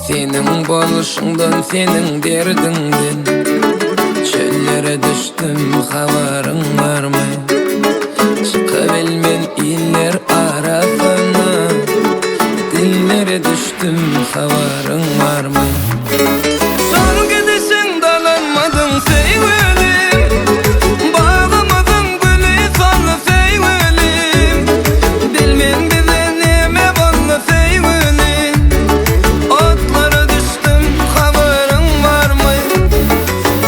Senin boluşundan, senin derdinden çöllere düştüm, havarın var mı? Çıkabilmen iller arasına, dillere düştüm, havarın var mı? Son gidişin dalanmadın sevgilim, bağlamadın gülü sonlu sevgilim. Bilmen bize neme bollu sevgilim, otlara düştüm, havarın var mı?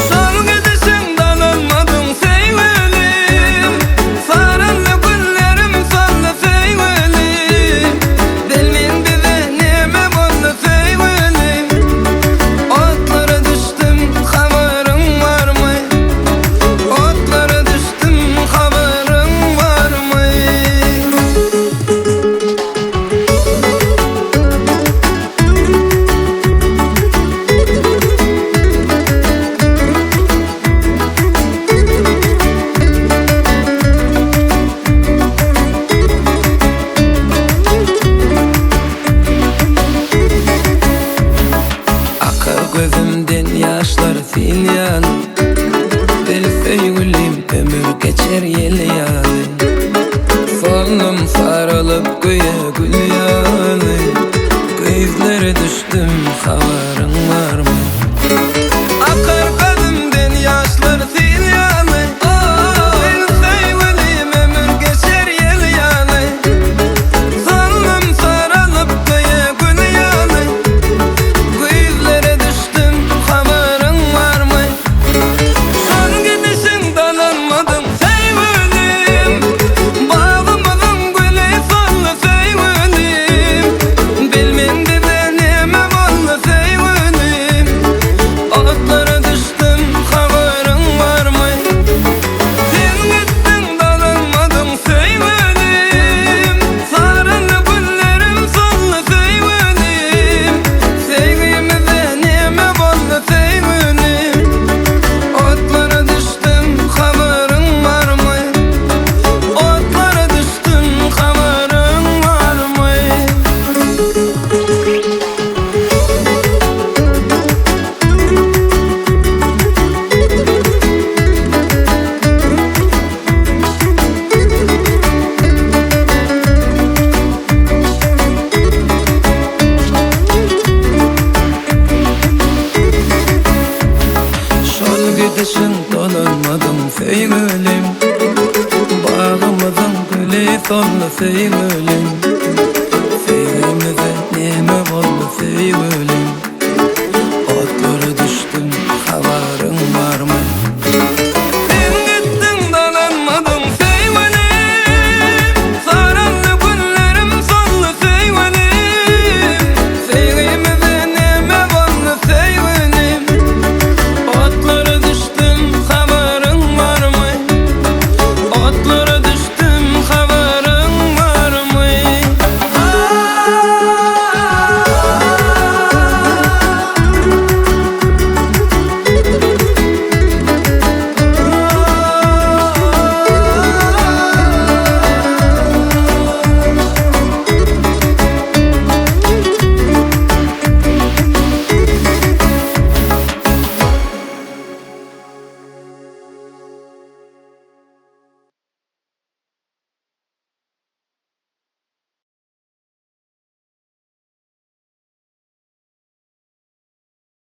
Son gidişin dalanmadın sevgilim, sarılı güllerim sonlu sevgilim. Bilmen bize neme bollu sevgilim, otlara düştüm, havarın var mı? Otlara düştüm, havarın var mı? Akar gözümden yaşlar sil yanı, bil sevgilim ömür geçer yel yanı. Solum sarılıp göğe gül yanı, gözlere düştüm, havarın var mı? Akar gözümden yaşlar sil yanı, bil sevgilim ömür geçer yel yanı. Solum sarılıp göğe gül yanı, gözlere düştüm, havarın var mı? Son gidişin dalanmadım sevgilim, bağlamadın gülü sonlu sevgilim. Bilmen bize neme bollu sevgilim, otlara düştüm, havarın var mı? Sen gittin dalanmadın sevgilim, sarılı güllerim sonlu sevgilim. Sevgimize neme bollu sevgilim, otlara düştüm, havarın var mı? Otlara düştüm, havarın var mı? Son gidişin dolanmadım sevgilim, bağlamadın gülü sonlu sevgilim. Sevgimize neme bollu sevgilim,